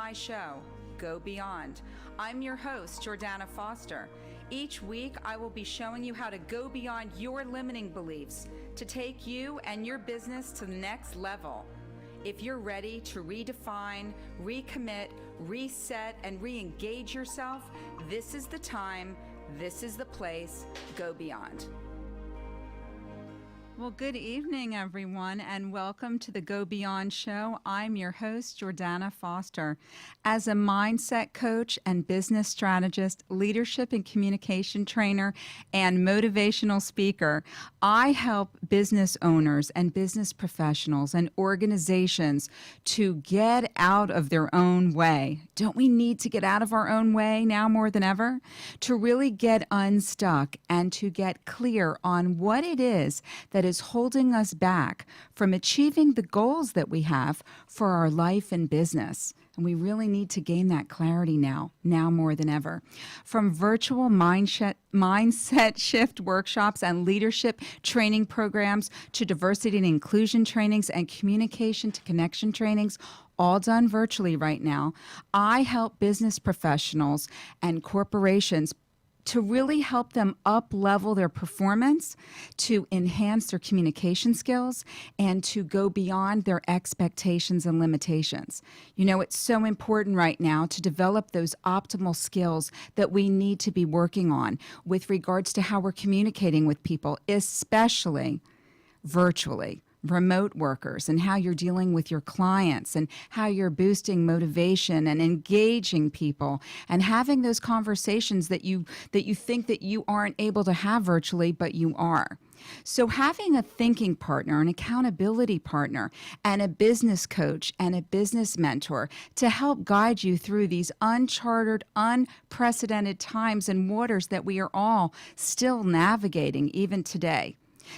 my show, Go Beyond. I'm your host, Jordana Foster. Each week, I will be showing you how to go beyond your limiting beliefs to take you and your business to the next level. If you're ready to redefine, recommit, reset, and re-engage yourself, this is the time, this is the place. Go Beyond. Well, good evening, everyone, and welcome to the Go Beyond show. I'm your host, Jordana Foster. As a mindset coach and business strategist, leadership and communication trainer, and motivational speaker, I help business owners and business professionals and organizations to get out of their own way. Don't we need to get out of our own way now more than ever? To really get unstuck and to get clear on what it is that is holding us back from achieving the goals that we have for our life and business. And we really need to gain that clarity now more than ever. From virtual mindset shift workshops and leadership training programs to diversity and inclusion trainings and communication to connection trainings, all done virtually right now, I help business professionals and corporations to really help them up-level their performance, to enhance their communication skills, and to go beyond their expectations and limitations. You know, it's so important right now to develop those optimal skills that we need to be working on with regards to how we're communicating with people, especially virtually. Remote workers, and how you're dealing with your clients, and how you're boosting motivation and engaging people and having those conversations that you think that you aren't able to have virtually, but you are. So having a thinking partner, an accountability partner, and a business coach and a business mentor to help guide you through these uncharted, unprecedented times and waters that we are all still navigating even today,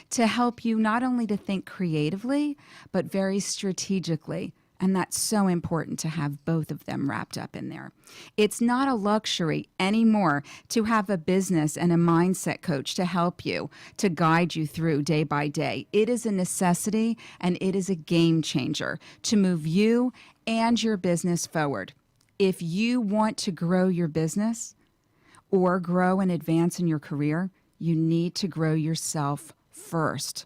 to help you not only to think creatively, but very strategically. And that's so important to have both of them wrapped up in there. It's not a luxury anymore to have a business and a mindset coach to help you, to guide you through day by day. It is a necessity, and it is a game changer to move you and your business forward. If you want to grow your business or grow and advance in your career, you need to grow yourself first.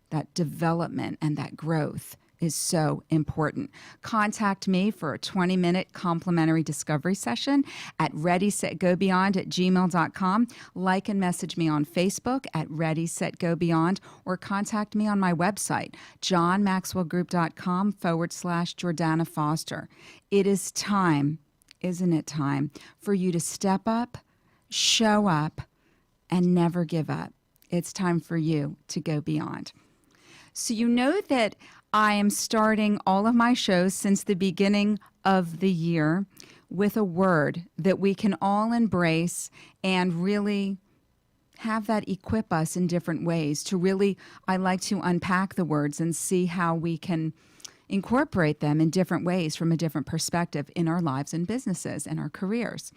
That development and that growth is so important. Contact me for a 20-minute complimentary discovery session at readysetgobeyond@gmail.com. Like and message me on Facebook at readysetgobeyond, or contact me on my website, johnmaxwellgroup.com/Jordana Foster. It is time, isn't it time, for you to step up, show up, and never give up. It's time for you to go beyond. So you know that I am starting all of my shows since the beginning of the year with a word that we can all embrace and really have that equip us in different ways to really, I like to unpack the words and see how we can incorporate them in different ways from a different perspective in our lives and businesses and our careers.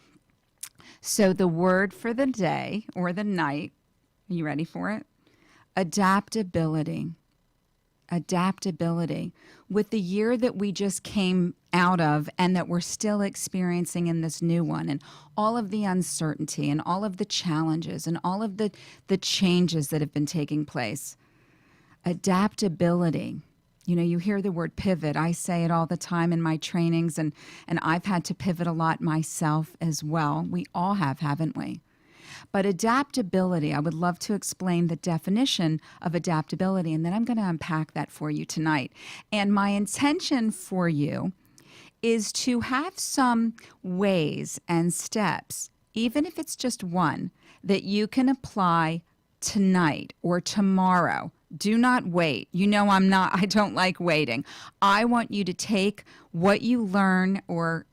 So the word for the day or the night, are you ready for it? Adaptability. Adaptability. With the year that we just came out of and that we're still experiencing in this new one, and all of the uncertainty and all of the challenges and all of the changes that have been taking place. Adaptability. You know, you hear the word pivot. I say it all the time in my trainings, and I've had to pivot a lot myself as well. We all have, haven't we? But adaptability, I would love to explain the definition of adaptability, and then I'm going to unpack that for you tonight. And my intention for you is to have some ways and steps, even if it's just one, that you can apply tonight or tomorrow. Do not wait. You know I don't like waiting. I want you to take what you learn or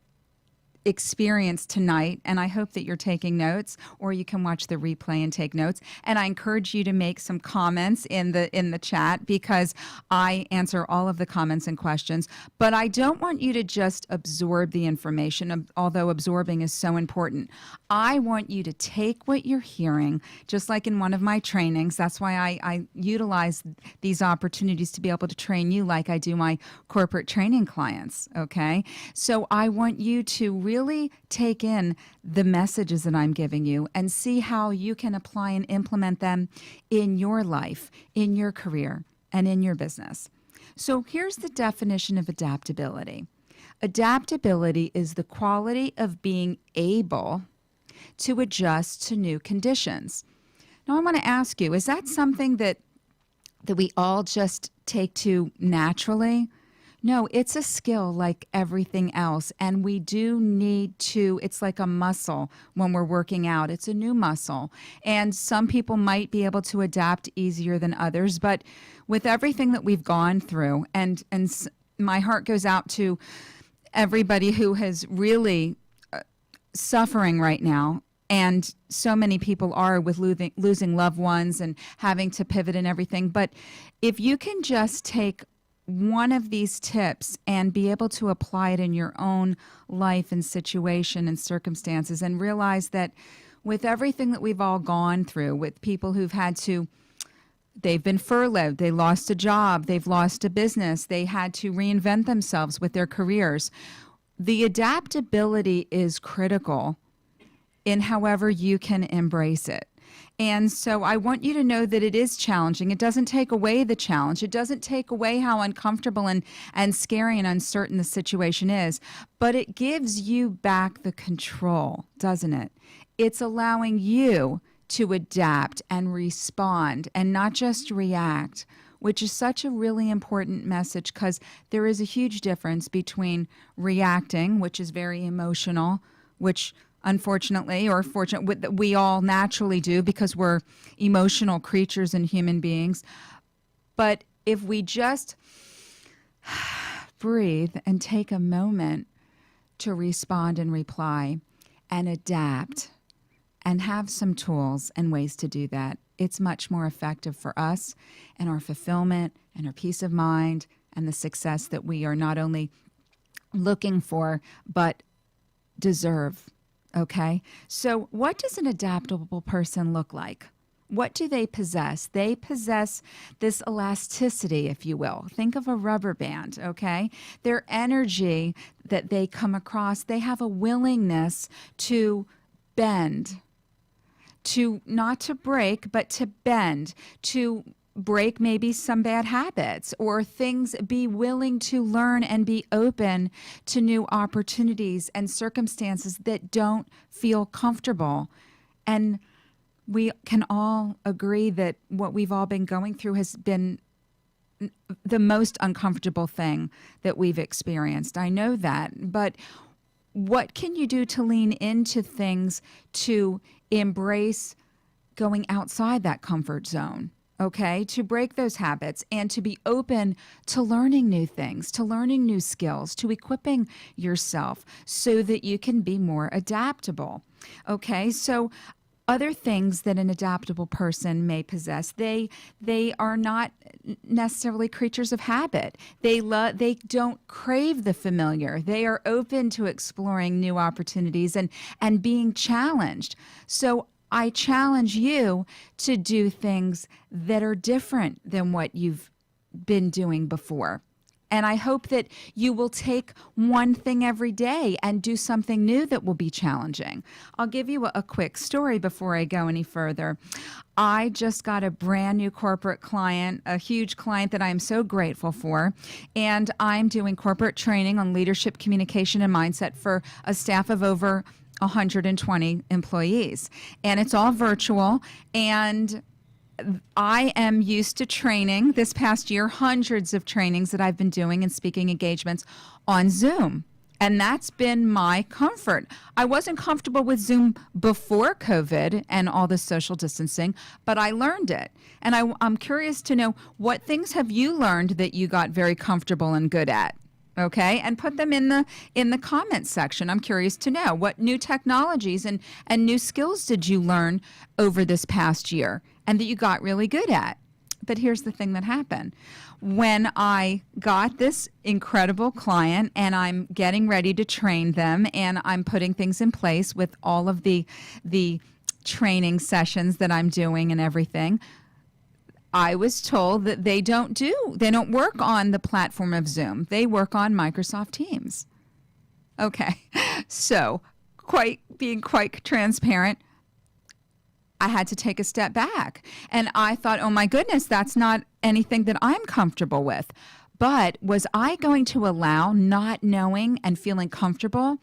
experience tonight, and I hope that you're taking notes, or you can watch the replay and take notes. And I encourage you to make some comments in the chat, because I answer all of the comments and questions. But I don't want you to just absorb the information, although absorbing is so important. I want you to take what you're hearing, just like in one of my trainings. That's why I utilize these opportunities to be able to train you like I do my corporate training clients, okay? So I want you to really take in the messages that I'm giving you and see how you can apply and implement them in your life, in your career, and in your business. So here's the definition of adaptability. Adaptability is the quality of being able to adjust to new conditions. Now I want to ask you, is that something that we all just take to naturally? No, it's a skill like everything else, and we do need to, it's like a muscle when we're working out. It's a new muscle, and some people might be able to adapt easier than others, but with everything that we've gone through, and my heart goes out to everybody who has really suffering right now, and so many people are with losing loved ones and having to pivot and everything. But if you can just take one of these tips and be able to apply it in your own life and situation and circumstances, and realize that with everything that we've all gone through, with people who've had to, they've been furloughed, they lost a job, they've lost a business, they had to reinvent themselves with their careers. The adaptability is critical in however you can embrace it. And so I want you to know that it is challenging. It doesn't take away the challenge. It doesn't take away how uncomfortable and scary and uncertain the situation is, but it gives you back the control, doesn't it? It's allowing you to adapt and respond and not just react, which is such a really important message, because there is a huge difference between reacting, which is very emotional, which unfortunately or fortunately we all naturally do because we're emotional creatures and human beings. But if we just breathe and take a moment to respond and reply and adapt and have some tools and ways to do that, it's much more effective for us and our fulfillment and our peace of mind and the success that we are not only looking for but deserve. Okay, so what does an adaptable person look like? What do they possess? They possess this elasticity, if you will. Think of a rubber band, okay? Their energy that they come across, they have a willingness to bend, to not to break, but to bend, to break maybe some bad habits or things, be willing to learn and be open to new opportunities and circumstances that don't feel comfortable. And we can all agree that what we've all been going through has been the most uncomfortable thing that we've experienced. I know that. But what can you do to lean into things to embrace going outside that comfort zone? Okay, to break those habits and to be open to learning new things, to learning new skills, to equipping yourself so that you can be more adaptable. Okay, so other things that an adaptable person may possess, they are not necessarily creatures of habit. They don't crave the familiar. They are open to exploring new opportunities and being challenged. So I challenge you to do things that are different than what you've been doing before. And I hope that you will take one thing every day and do something new that will be challenging. I'll give you a quick story before I go any further. I just got a brand new corporate client, a huge client that I'm so grateful for. And I'm doing corporate training on leadership, communication, and mindset for a staff of over 120 employees. And it's all virtual. And I am used to training this past year, hundreds of trainings that I've been doing and speaking engagements on Zoom. And that's been my comfort. I wasn't comfortable with Zoom before COVID and all the social distancing, but I learned it. And I'm curious to know, what things have you learned that you got very comfortable and good at? Okay, and put them in the comments section. I'm curious to know what new technologies and new skills did you learn over this past year and that you got really good at. But here's the thing that happened. When I got this incredible client and I'm getting ready to train them and I'm putting things in place with all of the training sessions that I'm doing and everything, I was told that they don't work on the platform of Zoom. They work on Microsoft Teams. Okay, so being quite transparent, I had to take a step back. And I thought, oh my goodness, that's not anything that I'm comfortable with. But was I going to allow not knowing and feeling comfortable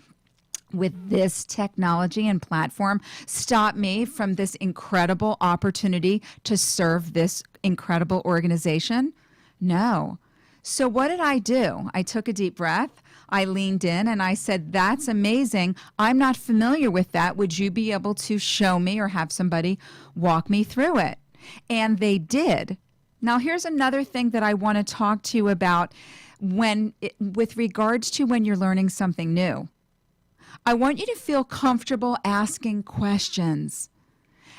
with this technology and platform stop me from this incredible opportunity to serve this incredible organization? No. So what did I do? I took a deep breath. I leaned in and I said, that's amazing. I'm not familiar with that. Would you be able to show me or have somebody walk me through it? And they did. Now, here's another thing that I want to talk to you about with regards to when you're learning something new. I want you to feel comfortable asking questions.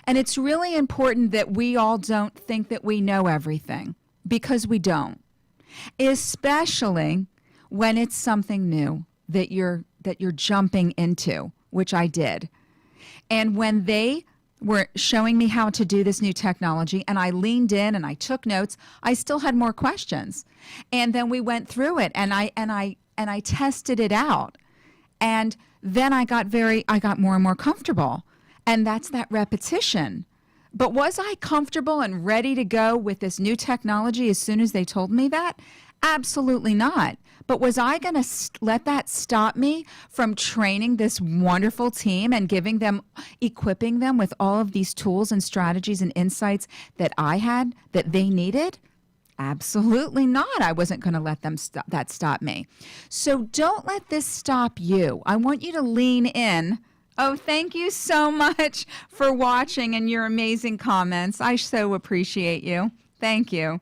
And it's really important that we all don't think that we know everything, because we don't. Especially when it's something new that you're jumping into, which I did. And when they were showing me how to do this new technology and I leaned in and I took notes, I still had more questions. And then we went through it and I tested it out. And then I got more and more comfortable. And that's that repetition. But was I comfortable and ready to go with this new technology as soon as they told me that? Absolutely not. But was I going to let that stop me from training this wonderful team and equipping them with all of these tools and strategies and insights that I had, that they needed? Absolutely not. I wasn't going to let that stop me. So don't let this stop you. I want you to lean in. Oh, thank you so much for watching and your amazing comments. I so appreciate you. Thank you.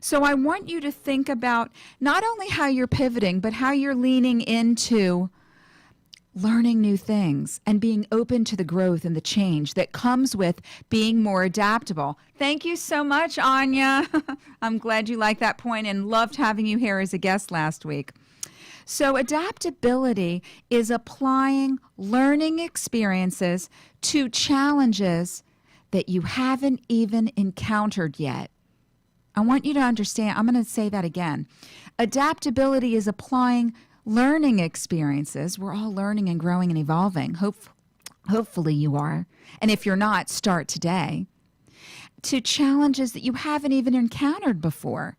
So I want you to think about not only how you're pivoting, but how you're leaning into learning new things and being open to the growth and the change that comes with being more adaptable. Thank you so much, Anya. I'm glad you liked that point and loved having you here as a guest last week. So adaptability is applying learning experiences to challenges that you haven't even encountered yet. I want you to understand, I'm going to say that again. Adaptability is applying learning experiences. We're all learning and growing and evolving. Hopefully you are. And if you're not, start today. To challenges that you haven't even encountered before.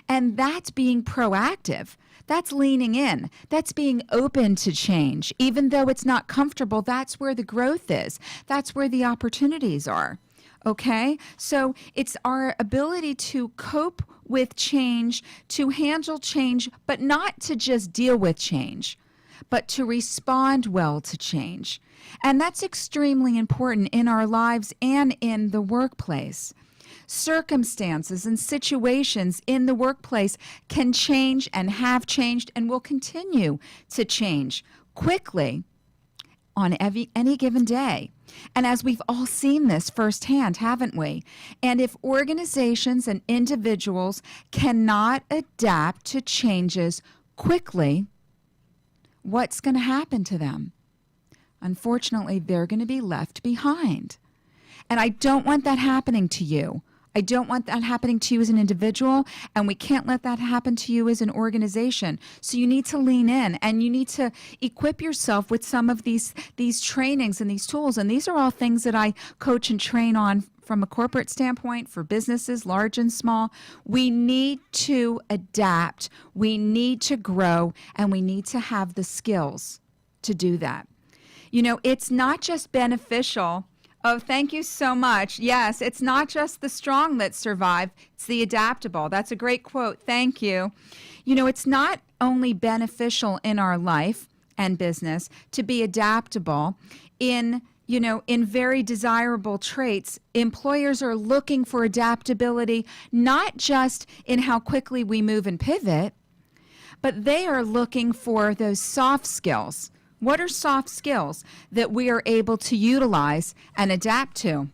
And that's being proactive. That's leaning in. That's being open to change. Even though it's not comfortable, that's where the growth is. That's where the opportunities are. Okay? So it's our ability to cope with change, to handle change, but not to just deal with change, but to respond well to change. And that's extremely important in our lives and in the workplace. Circumstances and situations in the workplace can change and have changed and will continue to change quickly on any given day. And as we've all seen this firsthand, haven't we? And if organizations and individuals cannot adapt to changes quickly, what's going to happen to them? Unfortunately, they're going to be left behind. And I don't want that happening to you. I don't want that happening to you as an individual, and we can't let that happen to you as an organization. So you need to lean in, and you need to equip yourself with some of these trainings and these tools. And these are all things that I coach and train on from a corporate standpoint for businesses, large and small. We need to adapt, we need to grow, and we need to have the skills to do that. You know, it's not just beneficial. Oh, thank you so much. Yes, it's not just the strong that survive, it's the adaptable. That's a great quote. Thank you. You know, it's not only beneficial in our life and business to be adaptable in very desirable traits. Employers are looking for adaptability, not just in how quickly we move and pivot, but they are looking for those soft skills. What are soft skills that we are able to utilize and adapt to?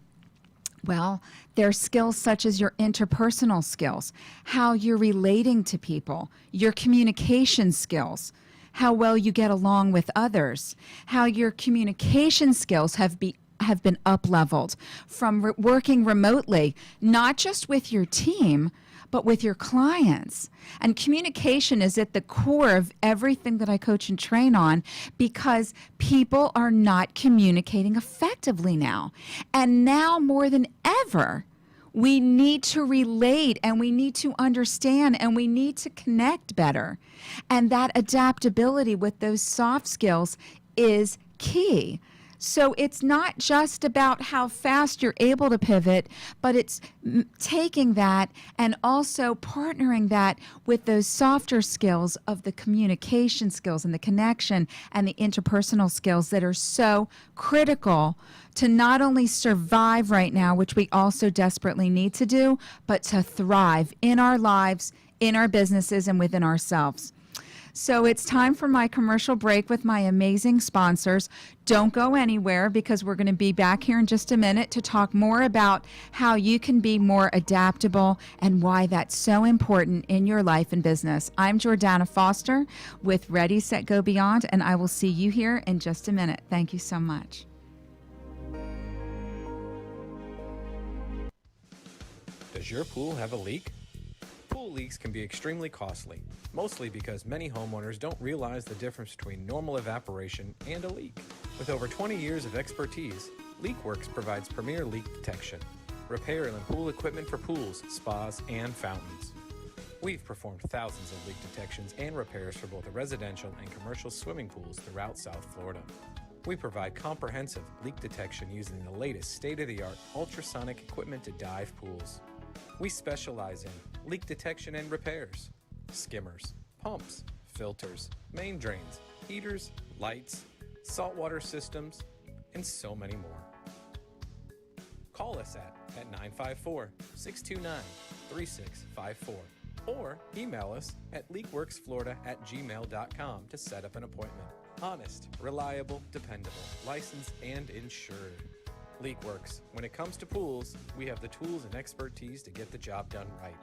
Well, there are skills such as your interpersonal skills, how you're relating to people, your communication skills, how well you get along with others, how your communication skills have been up-leveled from working remotely, not just with your team, but with your clients. And communication is at the core of everything that I coach and train on, because people are not communicating effectively now. And now more than ever, we need to relate, and we need to understand, and we need to connect better. And that adaptability with those soft skills is key. So it's not just about how fast you're able to pivot, but it's taking that and also partnering that with those softer skills of the communication skills and the connection and the interpersonal skills that are so critical to not only survive right now, which we also desperately need to do, but to thrive in our lives, in our businesses, and within ourselves. So it's time for my commercial break with my amazing sponsors. Don't go anywhere, because we're going to be back here in just a minute to talk more about how you can be more adaptable and why that's so important in your life and business. I'm Jordana Foster with Ready, Set, Go Beyond, and I will see you here in just a minute. Thank you so much. Does your pool have a leak? Pool leaks can be extremely costly, mostly because many homeowners don't realize the difference between normal evaporation and a leak. With over 20 years of expertise, Leakworks provides premier leak detection, repair and pool equipment for pools, spas, and fountains. We've performed thousands of leak detections and repairs for both residential and commercial swimming pools throughout South Florida. We provide comprehensive leak detection using the latest state-of-the-art ultrasonic equipment to dive pools. We specialize in leak detection and repairs, skimmers, pumps, filters, main drains, heaters, lights, saltwater systems, and so many more. Call us at 954-629-3654 or email us at leakworksflorida@gmail.com to set up an appointment. Honest, reliable, dependable, licensed, and insured. Leakworks. When it comes to pools, we have the tools and expertise to get the job done right.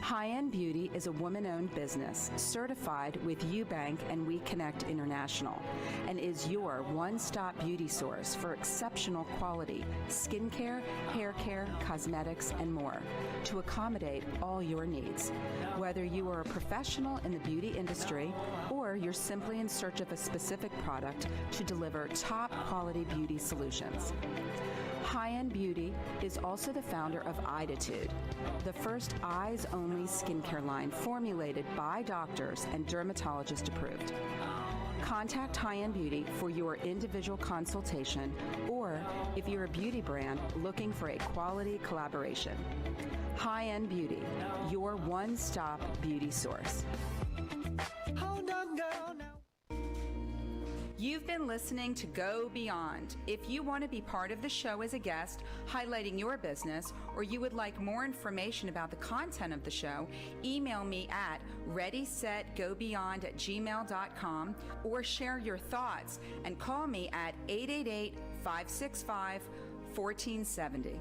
High End Beauty is a woman-owned business certified with Eubank and We Connect International, and is your one-stop beauty source for exceptional quality skincare, hair care, cosmetics, and more to accommodate all your needs. Whether you are a professional in the beauty industry or you're simply in search of a specific product to deliver top-quality beauty solutions. High End Beauty is also the founder of Iditude, the first eyes-only skincare line formulated by doctors and dermatologist approved. Contact High End Beauty for your individual consultation, or if you're a beauty brand looking for a quality collaboration. High End Beauty, your one-stop beauty source. Hold on, girl, now. You've been listening to Go Beyond. If you want to be part of the show as a guest, highlighting your business, or you would like more information about the content of the show, email me at readysetgobeyond@gmail.com, or share your thoughts and call me at 888-565-1470.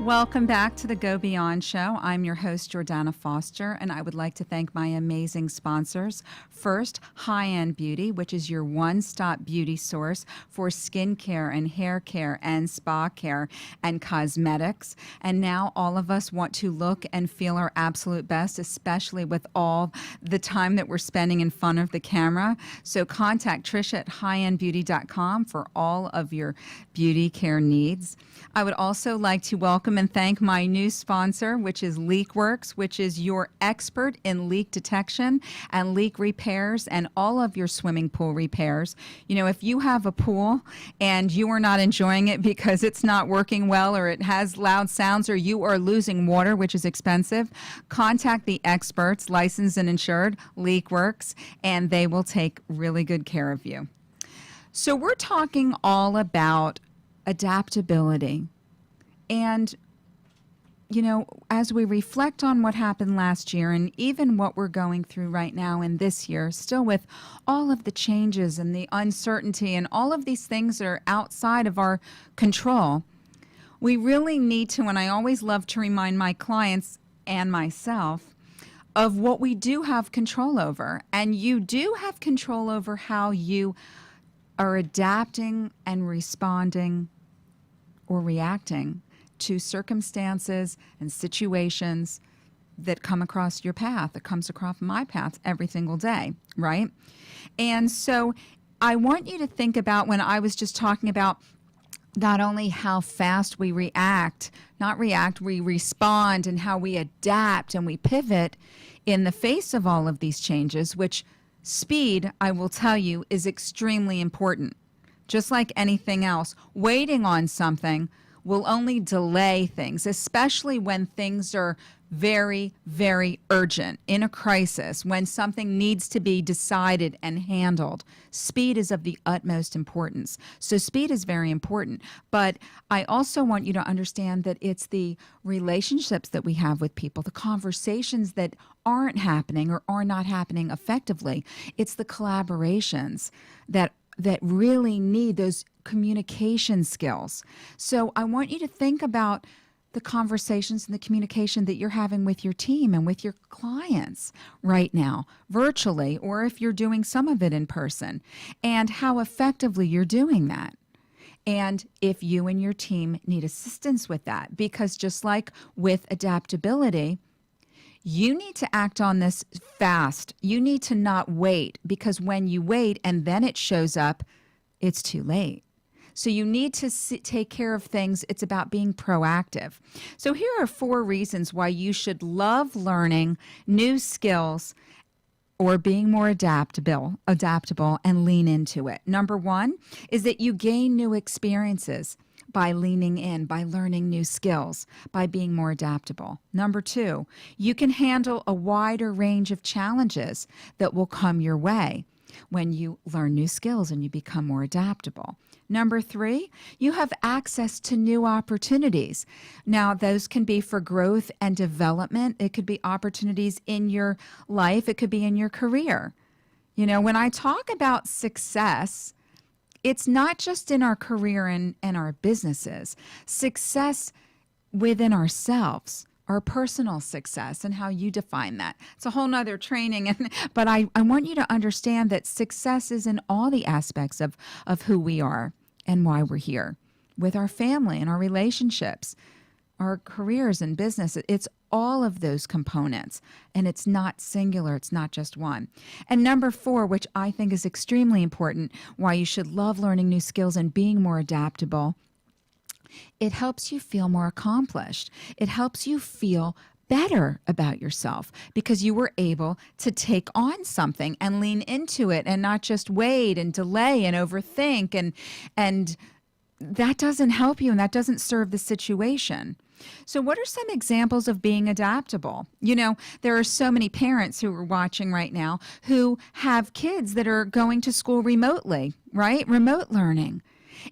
Welcome back to the Go Beyond Show. I'm your host, Jordana Foster, and I would like to thank my amazing sponsors. First, High End Beauty, which is your one-stop beauty source for skincare and hair care and spa care and cosmetics. And now all of us want to look and feel our absolute best, especially with all the time that we're spending in front of the camera. So contact Tricia at highendbeauty.com for all of your beauty care needs. I would also like to welcome and thank my new sponsor, which is Leakworks, which is your expert in leak detection and leak repairs and all of your swimming pool repairs. You know, if you have a pool and you are not enjoying it because it's not working well, or it has loud sounds, or you are losing water, which is expensive, contact the experts, licensed and insured, Leakworks, and they will take really good care of you. So we're talking all about adaptability. And as we reflect on what happened last year and even what we're going through right now in this year, still with all of the changes and the uncertainty and all of these things that are outside of our control, we really need to, and I always love to remind my clients and myself of what we do have control over. And you do have control over how you are adapting and responding or reacting to circumstances and situations that come across your path, that comes across my path every single day, right? And so I want you to think about, when I was just talking about not only how fast we we respond, and how we adapt and we pivot in the face of all of these changes, which speed, I will tell you, is extremely important. Just like anything else, waiting on something will only delay things, especially when things are very, very urgent, in a crisis, when something needs to be decided and handled. Speed is of the utmost importance. So speed is very important. But I also want you to understand that it's the relationships that we have with people, the conversations that aren't happening or are not happening effectively. It's the collaborations that really need those communication skills. So I want you to think about the conversations and the communication that you're having with your team and with your clients right now, virtually, or if you're doing some of it in person, and how effectively you're doing that. And if you and your team need assistance with that, because just like with adaptability, you need to act on this fast. You need to not wait, because when you wait and then it shows up, it's too late. So you need to take care of things. It's about being proactive. So here are 4 reasons why you should love learning new skills or being more adaptable and lean into it. Number 1 is that you gain new experiences by leaning in, by learning new skills, by being more adaptable. Number 2, you can handle a wider range of challenges that will come your way when you learn new skills and you become more adaptable. Number 3, you have access to new opportunities. Now, those can be for growth and development. It could be opportunities in your life. It could be in your career. When I talk about success, it's not just in our career and our businesses. Success within ourselves, our personal success, and how you define that. It's a whole nother training, but I want you to understand that success is in all the aspects of who we are and why we're here, with our family and our relationships, our careers and business. It's all of those components, and it's not singular. It's not just one. And number 4, which I think is extremely important, why you should love learning new skills and being more adaptable, it helps you feel more accomplished. It helps you feel better about yourself because you were able to take on something and lean into it and not just wait and delay and overthink, and that doesn't help you and that doesn't serve the situation. So what are some examples of being adaptable? There are so many parents who are watching right now who have kids that are going to school remotely, right? Remote learning.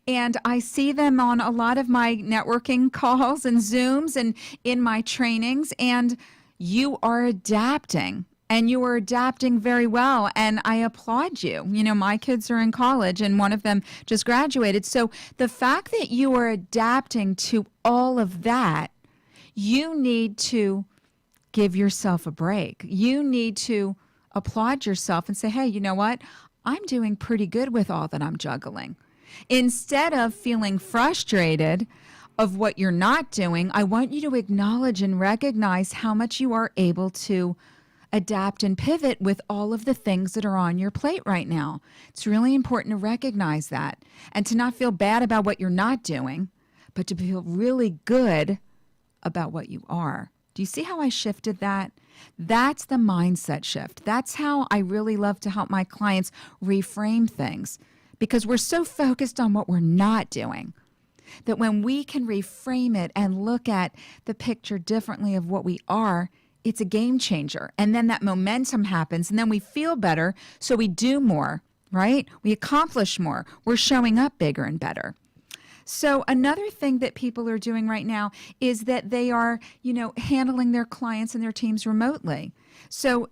And I see them on a lot of my networking calls and Zooms and in my trainings, and you are adapting. And you are adapting very well, and I applaud you. My kids are in college, and one of them just graduated. So the fact that you are adapting to all of that, you need to give yourself a break. You need to applaud yourself and say, hey, you know what? I'm doing pretty good with all that I'm juggling. Instead of feeling frustrated of what you're not doing, I want you to acknowledge and recognize how much you are able to adapt and pivot with all of the things that are on your plate right now. It's really important to recognize that and to not feel bad about what you're not doing, but to feel really good about what you are. Do you see how I shifted that? That's the mindset shift. That's how I really love to help my clients reframe things, because we're so focused on what we're not doing that when we can reframe it and look at the picture differently of what we are, it's a game changer. And then that momentum happens, and then we feel better, so we do more, right? We accomplish more. We're showing up bigger and better. So another thing that people are doing right now is that they are, handling their clients and their teams remotely. So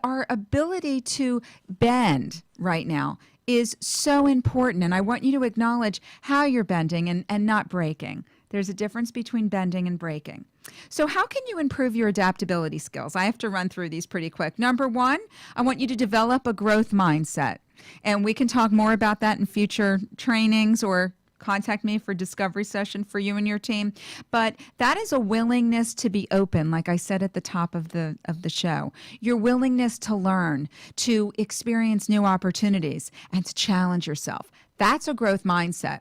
our ability to bend right now is so important. And I want you to acknowledge how you're bending and not breaking. There's a difference between bending and breaking. So how can you improve your adaptability skills? I have to run through these pretty quick. Number one, I want you to develop a growth mindset. And we can talk more about that in future trainings, or contact me for discovery session for you and your team. But that is a willingness to be open, like I said at the top of the show. Your willingness to learn, to experience new opportunities, and to challenge yourself. That's a growth mindset,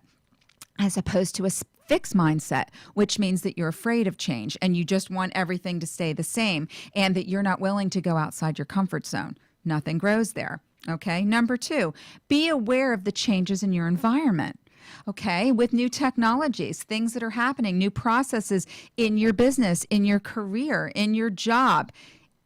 as opposed to a fixed mindset, which means that you're afraid of change and you just want everything to stay the same, and that you're not willing to go outside your comfort zone. Nothing grows there. Okay. Number two, be aware of the changes in your environment. Okay, with new technologies, things that are happening, new processes in your business, in your career, in your job,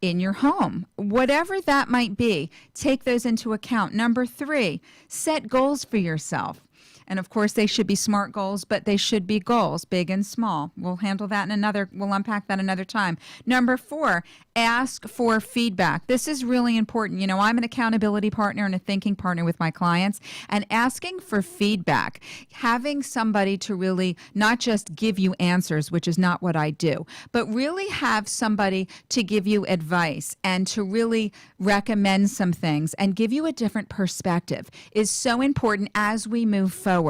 in your home, whatever that might be, take those into account. Number three, set goals for yourself. And of course, they should be SMART goals, but they should be goals, big and small. We'll unpack that another time. Number four, ask for feedback. This is really important. I'm an accountability partner and a thinking partner with my clients, and asking for feedback, having somebody to really not just give you answers, which is not what I do, but really have somebody to give you advice and to really recommend some things and give you a different perspective is so important as we move forward,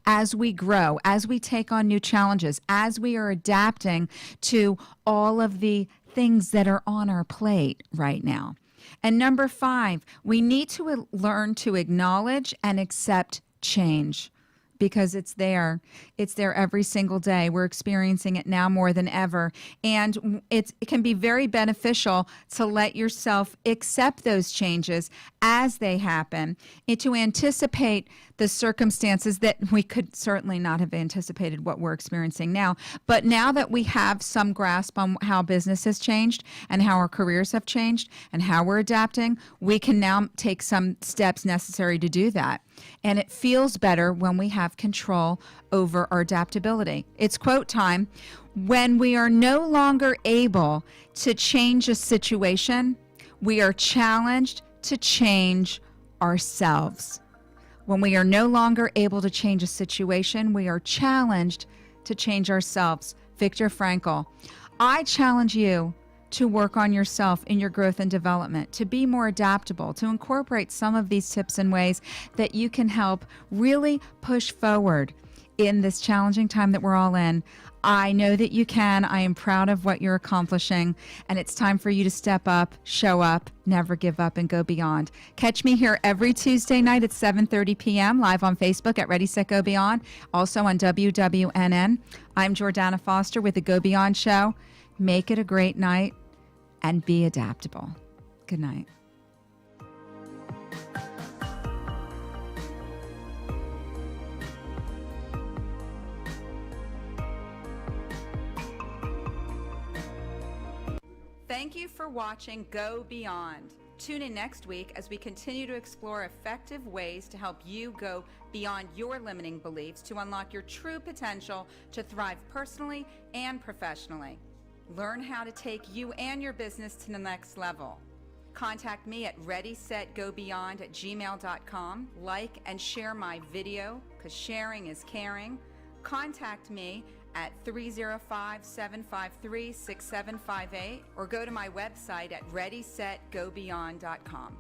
as we grow, as we take on new challenges, as we are adapting to all of the things that are on our plate right now. And number five, we need to learn to acknowledge and accept change, because it's there. It's there every single day. We're experiencing it now more than ever. And it can be very beneficial to let yourself accept those changes as they happen, and to anticipate the circumstances that we could certainly not have anticipated what we're experiencing now. But now that we have some grasp on how business has changed and how our careers have changed and how we're adapting, we can now take some steps necessary to do that. And it feels better when we have control over our adaptability. It's quote time. When we are no longer able to change a situation, we are challenged to change ourselves. When we are no longer able to change a situation, we are challenged to change ourselves. Viktor Frankl. I challenge you to work on yourself in your growth and development, to be more adaptable, to incorporate some of these tips and ways that you can help really push forward in this challenging time that we're all in. I know that you can. I am proud of what you're accomplishing, and it's time for you to step up, show up, never give up, and go beyond. Catch me here every Tuesday night at 7:30 p.m. live on Facebook at Ready, Set, Go Beyond, also on WWNN. I'm Jordana Foster with the Go Beyond Show. Make it a great night and be adaptable. Good night. Thank you for watching Go Beyond. Tune in next week as we continue to explore effective ways to help you go beyond your limiting beliefs to unlock your true potential to thrive personally and professionally. Learn how to take you and your business to the next level. Contact me at readysetgobeyond@gmail.com. Like and share my video, because sharing is caring. Contact me at 305-753-6758, or go to my website at readysetgobeyond.com.